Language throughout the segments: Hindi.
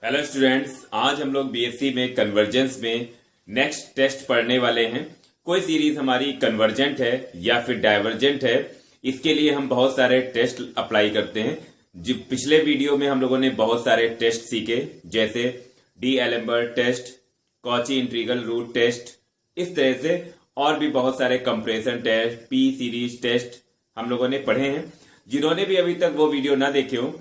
हेलो स्टूडेंट्स, आज हम लोग बीएससी में कन्वर्जेंस में नेक्स्ट टेस्ट पढ़ने वाले हैं। कोई सीरीज हमारी कन्वर्जेंट है या फिर डाइवर्जेंट है, इसके लिए हम बहुत सारे टेस्ट अप्लाई करते हैं। जो पिछले वीडियो में हम लोगों ने बहुत सारे टेस्ट सीखे, जैसे d'Alembert test, Cauchy integral root test, इस तरह से और भी बहुत सारे comparison test, p series test हम लोगों ने पढ़े हैं। जिन्होंने भी अभी तक वो वीडियो ना देखे हो,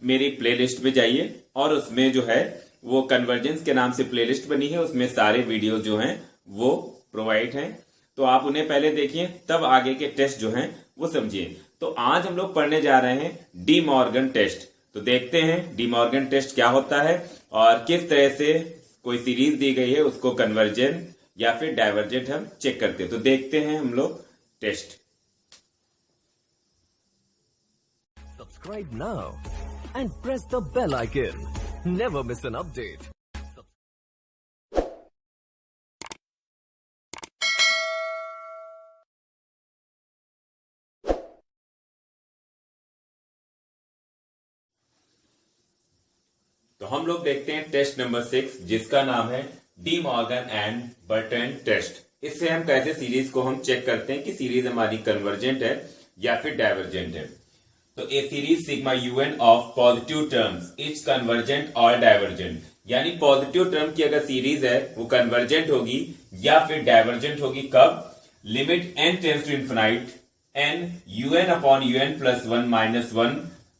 मेरी प्लेलिस्ट में जाइए और उसमें जो है वो कन्वर्जेंस के नाम से प्लेलिस्ट बनी है, उसमें सारे वीडियो जो हैं वो प्रोवाइड हैं, तो आप उन्हें पहले देखिए, तब आगे के टेस्ट जो हैं वो समझिए। तो आज हम लोग पढ़ने जा रहे हैं डी मॉर्गन टेस्ट। तो देखते हैं डी मॉर्गन टेस्ट क्या होता है और किस तरह से कोई सीरीज दी गई है उसको कन्वर्जेंट या फिर डाइवर्जेंट हम चेक करते हैं। तो देखते हैं हम लोग test. Subscribe now and press the bell icon. Never miss an update. तो हम लोग देखते हैं टेस्ट नंबर 6, जिसका नाम है De Morgan and Bertrand test. इससे हम कैसे सीरीज को हम चेक करते हैं कि सीरीज हमारी कन्वर्जेंट है या फिर डाइवर्जेंट है। तो a series sigma u n of positive terms is convergent और डाइवर्जेंट, यानी पॉजिटिव टर्म की अगर सीरीज है वो कन्वर्जेंट होगी या फिर डाइवर्जेंट होगी कब? Limit n tends to infinite n UN upon UN plus 1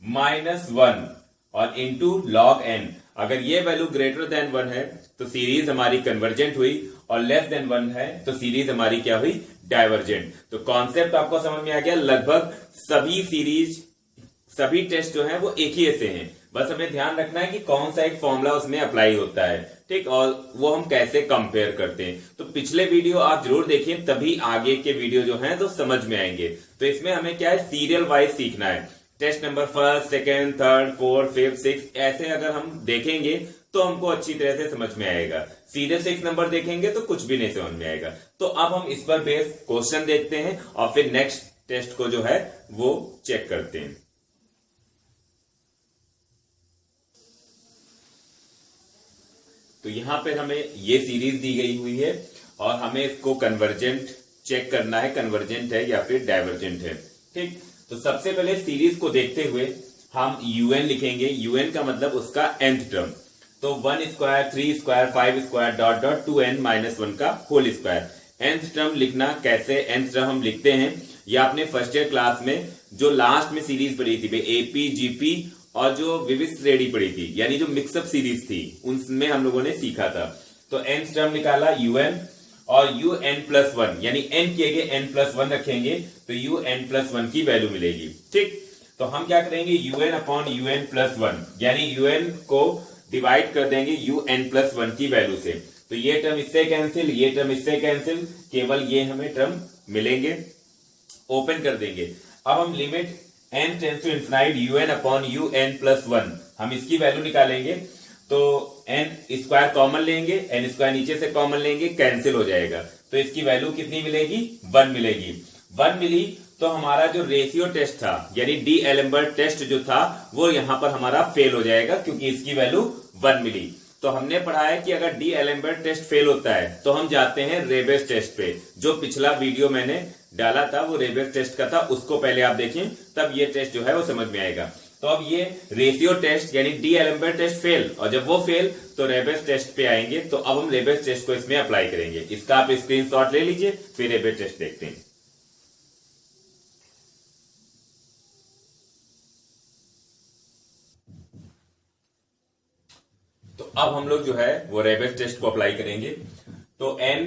minus one और इनटू लॉग एन। अगर ये वैल्यू ग्रेटर देन 1 है तो सीरीज हमारी कन्वर्जेंट हुई, और लेस देन 1 है तो सीरीज हमारी क्या हुई? डाइवर्जेंट। तो कॉन्सेप्ट आपको समझ में आ गया। लगभग सभी सीरीज, सभी टेस्ट जो है वो एक ही ऐसे हैं, बस हमें ध्यान रखना है कि कौन सा एक फॉर्मूला उसमें अप्लाई होता है, ठीक, और वो हम कैसे कंपेयर करते हैं। तो पिछले वीडियो आप जरूर देखिए, तभी आगे के वीडियो जो है तो समझ में आएंगे। तो इसमें हमें क्या है, सीरियल वाइज सीखना है। टेस्ट नंबर 1, 2, 3, 4, 5, 6 ऐसे अगर हम देखेंगे तो हमको अच्छी तरह से समझ में आएगा। सीधे 6 नंबर देखेंगे तो कुछ भी नहीं समझ में आएगा। तो अब हम इस पर बेस क्वेश्चन देखते हैं और फिर नेक्स्ट टेस्ट को जो है वो चेक करते हैं। तो यहां पर हमें ये सीरीज दी गई हुई है और हमें इसको कन्वर्जेंट चेक करना है, कन्वर्जेंट है या फिर डाइवर्जेंट है, ठीक। तो सबसे पहले सीरीज को देखते हुए हम यूएन लिखेंगे। यूएन का मतलब उसका nth टर्म। तो 1 square, 3 square, 5 square dot dot 2n minus 1 का होल स्क्वायर। nth टर्म लिखना कैसे? nth टर्म हम लिखते हैं, या आपने फर्स्ट ईयर क्लास में जो लास्ट में सीरीज पढ़ी थी, एपी, जीपी और जो विविध श्रेणी पढ़ी थी, यानी जो मिक्सअप सीरीज थी, उनमें हम लोगों ने सीखा था। तो nth टर्म निकाला यूएन, और un प्लस 1, यानी n की जगह n प्लस 1 रखेंगे तो un प्लस 1 की वैल्यू मिलेगी, ठीक। तो हम क्या करेंगे, un अपॉन un प्लस 1, यानी un को डिवाइड कर देंगे un प्लस 1 की वैल्यू से। तो ये टर्म इससे कैंसिल, ये टर्म इससे कैंसिल, केवल ये हमें टर्म मिलेंगे। ओपन कर देंगे। अब हम limit n tends to infinite un upon un plus 1, हम इसकी वैल्यू निकालेंगे। तो n स्क्वायर कॉमन लेंगे, n स्क्वायर नीचे से कॉमन लेंगे, कैंसिल हो जाएगा। तो इसकी वैल्यू कितनी मिलेगी? 1 मिलेगी। 1 मिली तो हमारा जो रेशियो टेस्ट था, यानी डी एलेम्बर्ट टेस्ट जो था, वो यहां पर हमारा फेल हो जाएगा, क्योंकि इसकी वैल्यू 1 मिली। तो हमने पढ़ा है कि अगर डी एलेम्बर्ट टेस्ट फेल होता है तो हम जाते हैं रेबेस टेस्ट पे। जो पिछला वीडियो मैंने डाला था वो रेबेस टेस्ट का था, उसको पहले आप देखें, तब ये टेस्ट जो है वो समझ में आएगा। तो अब ये रेशियो टेस्ट यानी डी एलेम्बर्ट टेस्ट फेल, और जब वो फेल तो रेबेस टेस्ट पे आएंगे। तो अब हम रेबेस टेस्ट को इसमें अप्लाई करेंगे। इसका आप स्क्रीनशॉट ले लीजिए, फिर रेबेस टेस्ट देखते हैं। तो अब हम लोग जो है वो रेबेस टेस्ट को अप्लाई करेंगे। तो n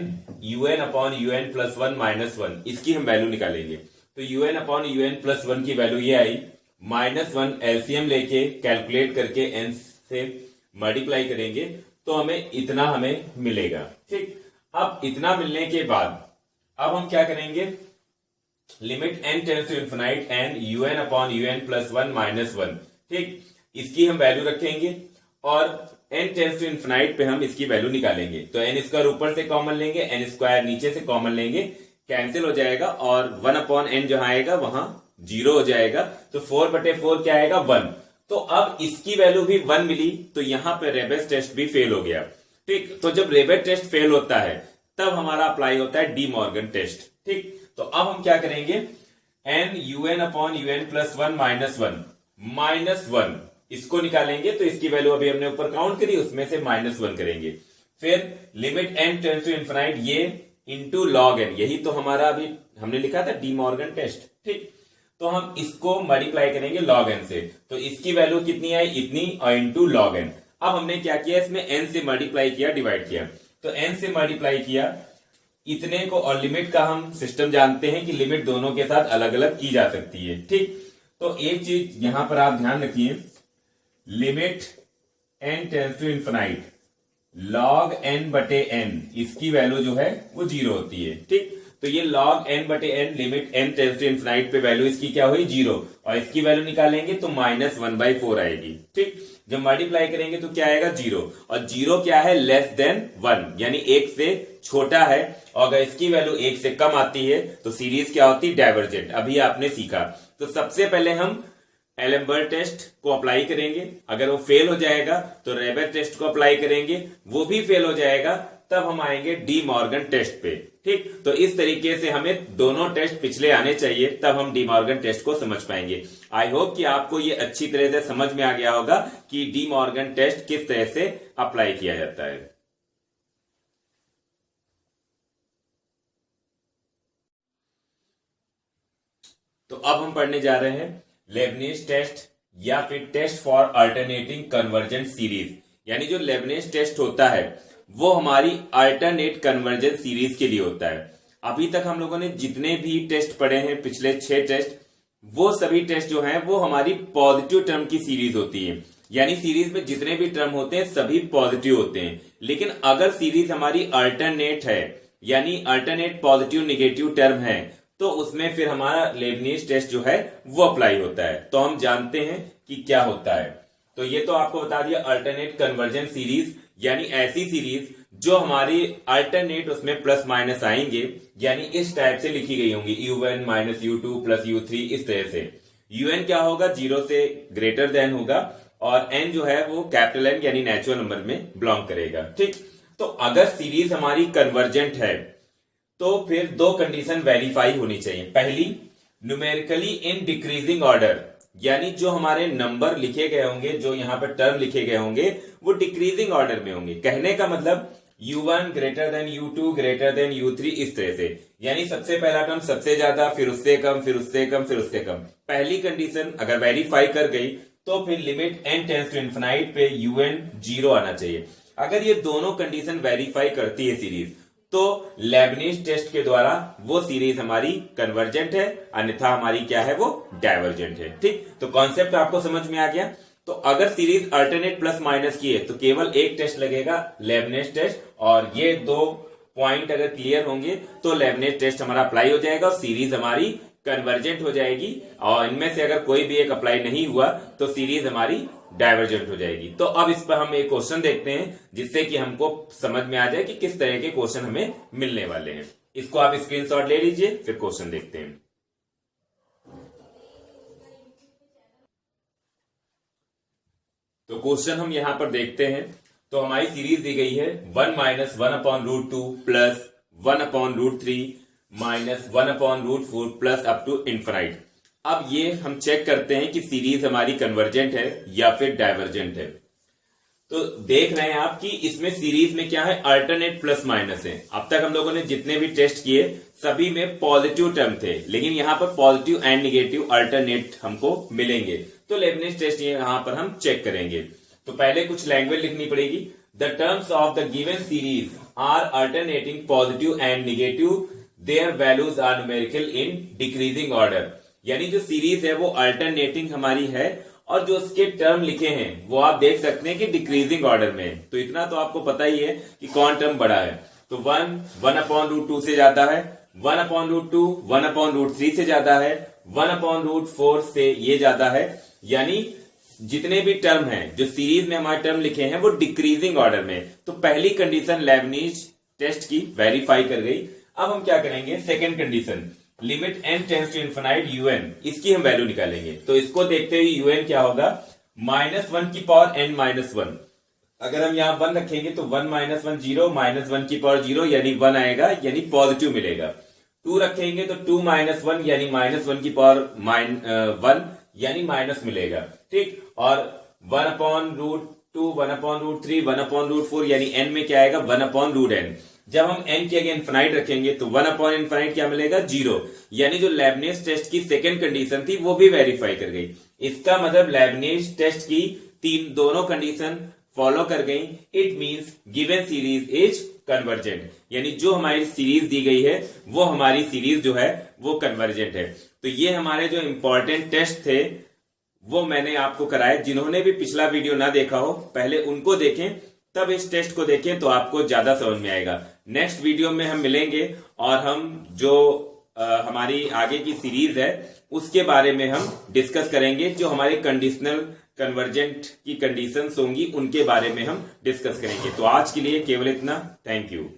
un upon un plus 1 minus 1, इसकी हम वैल्यू निकालेंगे। तो un अपॉन un प्लस 1 की वैल्यू ये आई, -1 एलसीएम लेके कैलकुलेट करके n से मल्टीप्लाई करेंगे तो हमें इतना हमें मिलेगा, ठीक। अब इतना मिलने के बाद अब हम क्या करेंगे, limit n tends to infinite n un upon un plus 1 minus 1, ठीक, इसकी हम वैल्यू रखेंगे और n टेंड्स टू इन्फिनाइट पे हम इसकी वैल्यू निकालेंगे। तो n स्क्वायर ऊपर से कॉमन लेंगे, n स्क्वायर नीचे से कॉमन लेंगे, कैंसिल हो जाएगा, और 1 अपॉन n जहां आएगा वहां 0 हो जाएगा। तो 4/4 क्या आएगा? 1। तो अब इसकी वैल्यू भी 1 मिली, तो यहां पे रेबेस टेस्ट भी फेल हो गया। ठीक, तो जब रेबेस टेस्ट फेल होता है तब हमारा अप्लाई होता है डी मॉर्गन टेस्ट। ठीक, तो अब हम क्या करेंगे, n UN upon UN plus 1 minus one इसको निकालेंगे। तो इसकी वैल्यू अभी हमने ऊपर काउंट करी, उसमें से -1 करेंगे। फिर limit n tends to infinite ये इंटू लॉग एन, यही तो हमारा अभी हमने लिखा था डी मॉर्गन टेस्ट। ठीक, तो हम इसको मल्टीप्लाई करेंगे log n से, तो इसकी वैल्यू कितनी आई, इतनी, और इंटू log n। अब हमने क्या किया, इसमें n से मल्टीप्लाई किया, डिवाइड किया, तो n से मल्टीप्लाई किया इतने को, और लिमिट का हम सिस्टम जानते हैं कि लिमिट दोनों के साथ अलग अलग की जा सकती है। ठीक, तो एक चीज यहां पर आप ध्यान रखिए, limit n tends to infinite log n बटे n, इसकी वैल्यू जो है वो 0 होती है। ठीक, तो ये log n बटे n limit n tends to infinite पे वैल्यू इसकी क्या हुई, 0, और इसकी वैल्यू निकालेंगे तो -1/4 आएगी। ठीक, जब मल्टीप्लाई करेंगे तो क्या आएगा, 0, और 0 क्या है, लेस देन 1, यानी 1 से छोटा है, और अगर इसकी वैल्यू 1 से कम आती है तो सीरीज क्या होती है, डाइवर्जेंट। अभी आपने सीखा। तो सबसे पहले हम एलेम्बर्ट टेस्ट को अप्लाई करेंगे, अगर वो फेल हो जाएगा तो रेबेस टेस्ट को अप्लाई करेंगे, वो भी फेल हो जाएगा, तब हम आएंगे डी मॉर्गन टेस्ट पे। ठीक, तो इस तरीके से हमें दोनों टेस्ट पिछले आने चाहिए, तब हम डी मॉर्गन टेस्ट को समझ पाएंगे। आई होप कि आपको ये अच्छी तरह से समझ में आ गया होगा कि डी मॉर्गन टेस्ट किस तरह से अप्लाई किया जाता है। तो अब हम पढ़ने जा रहे हैं लेबनिज टेस्ट, या फिर test for alternating convergent series. यानी जो लेबनिज टेस्ट होता है वो हमारी अल्टरनेट कन्वर्जेंट सीरीज के लिए होता है। अभी तक हम लोगों ने जितने भी टेस्ट पढ़े हैं, पिछले 6 टेस्ट, वो सभी टेस्ट जो हैं वो हमारी पॉजिटिव टर्म की सीरीज होती है। यानी सीरीज में जितने भी टर्म होते हैं सभी पॉजिटिव होते हैं। लेकिन अगर सीरीज हमारी अल्टरनेट है, यानी अल्टरनेट पॉजिटिव निगेटिव टर्म है, तो उसमें फिर हमारा लेबनिज टेस्ट जो है वो अप्लाई होता है। तो हम जानते हैं कि क्या होता है। तो ये तो आपको बता दिया अल्टरनेट कन्वर्जेंट सीरीज, यानी ऐसी सीरीज जो हमारी अल्टरनेट उसमें प्लस माइनस आएंगे, यानी इस टाइप से लिखी गई होंगी, u1 minus u2 plus u3, इस तरह से। un क्या होगा, 0 से ग्रेटर देन होगा, और n जो है वो कैपिटल N यानी नेचुरल नंबर में बिलोंग करेगा। ठीक, तो अगर सीरीज हमारी कन्वर्जेंट है तो फिर 2 कंडीशन वेरीफाई होनी चाहिए। पहली, न्यूमेरिकली इन डिक्रीजिंग ऑर्डर, यानी जो हमारे नंबर लिखे गए होंगे, जो यहां पर टर्म लिखे गए होंगे, वो डिक्रीजिंग ऑर्डर में होंगे। कहने का मतलब u1 greater than u2 greater than u3, इस तरह से। यानी सबसे पहला टर्म सबसे ज्यादा, फिर उससे कम, फिर उससे कम, फिर उससे कम। पहली कंडीशन अगर वेरीफाई कर गई तो फिर limit n tends to infinite पे un 0 आना चाहिए। अगर ये दोनों कंडीशन वेरीफाई करती है सीरीज, तो लेबनिज टेस्ट के द्वारा वो सीरीज हमारी कन्वर्जेंट है, अन्यथा हमारी क्या है, वो डाइवर्जेंट है। ठीक, तो कॉन्सेप्ट आपको समझ में आ गया। तो अगर सीरीज अल्टरनेट प्लस माइनस की है तो केवल एक टेस्ट लगेगा, लेबनिज टेस्ट, और ये 2 पॉइंट अगर क्लियर होंगे तो लेबनिज टेस्ट हमारा अप्लाई हो जाएगा और सीरीज हमारी कन्वर्जेंट हो जाएगी। और इनमें से अगर कोई भी एक अप्लाई नहीं हुआ तो सीरीज हमारी डाइवर्जेंट हो जाएगी। तो अब इस पर हम एक क्वेश्चन देखते हैं, जिससे कि हमको समझ में आ जाए कि किस तरह के क्वेश्चन हमें मिलने वाले हैं। इसको आप स्क्रीनशॉट ले लीजिए, फिर क्वेश्चन देखते हैं। तो क्वेश्चन हम यहां पर देखते हैं। तो हमारी सीरीज दी गई है 1 minus 1/√2 plus 1/√3 minus 1/√4 plus up to infinite. अब ये हम चेक करते हैं कि सीरीज हमारी कन्वर्जेंट है या फिर डाइवर्जेंट है। तो देख रहे हैं आप कि इसमें सीरीज में क्या है, अल्टरनेट प्लस माइनस है। अब तक हम लोगों ने जितने भी टेस्ट किए सभी में पॉजिटिव टर्म थे, लेकिन यहां पर पॉजिटिव एंड निगेटिव अल्टरनेट हमको मिलेंगे। तो लेबनिज टेस्ट यहां पर हम चेक करेंगे। तो पहले कुछ लैंग्वेज लिखनी पड़ेगी। The terms of the given series are alternating positive and negative, their values are numerical in decreasing order. यानी जो सीरीज है वो अल्टरनेटिंग हमारी है, और जो उसके टर्म लिखे हैं वो आप देख सकते हैं कि डिक्रीजिंग ऑर्डर में। तो इतना तो आपको पता ही है कि कौन टर्म बड़ा है। तो 1/√2 से ज्यादा है, 1/√2 1/√3 से ज्यादा है, 1/√4 से ये ज्यादा है। यानी जितने भी टर्म हैं जो सीरीज में हमारे टर्म लिखे हैं वो डिक्रीजिंग ऑर्डर में। तो पहली कंडीशन लेबनिज टेस्ट की वेरीफाई कर गई। अब हम क्या करेंगे, second condition, limit n tends to infinite un, इसकी हम वैल्यू निकालेंगे। तो इसको देखते हुए un क्या होगा, -1 की पावर n माइनस 1। अगर हम यहाँ 1 रखेंगे तो 1 माइनस 1 0, -1 की पावर 0 यानी 1 आएगा, यानी पॉजिटिव मिलेगा। 2 रखेंगे तो 2 माइनस 1 यानी -1 की पावर 1 यानी माइनस मिलेगा। ठीक, और 1/√2, 1/√3, 1/√4 यानी n में क्या आएगा 1/√n। जब हम n के आगे इनफाइनाइट रखेंगे तो 1/∞ क्या मिलेगा 0, यानी जो लेबनिज टेस्ट की सेकंड कंडीशन थी वो भी वेरीफाई कर गई। इसका मतलब लेबनिज टेस्ट की दोनों कंडीशन फॉलो कर गई। It means given series is convergent, यानी जो हमारी सीरीज दी गई है वो हमारी सीरीज जो है वो कन्वर्जेंट है। तो ये हमारे जो इंपॉर्टेंट टेस्ट थे वो मैंने आपको कराए। जिन्होंने भी पिछला वीडियो ना देखा हो पहले उनको देखें, तब इस टेस्ट को देखें तो आपको ज्यादा समझ में आएगा। नेक्स्ट वीडियो में हम मिलेंगे और हम जो हमारी आगे की सीरीज है उसके बारे में हम डिस्कस करेंगे। जो हमारे कंडीशनल कन्वर्जेंट की कंडीशंस होंगी उनके बारे में हम डिस्कस करेंगे। तो आज के लिए केवल इतना। Thank you.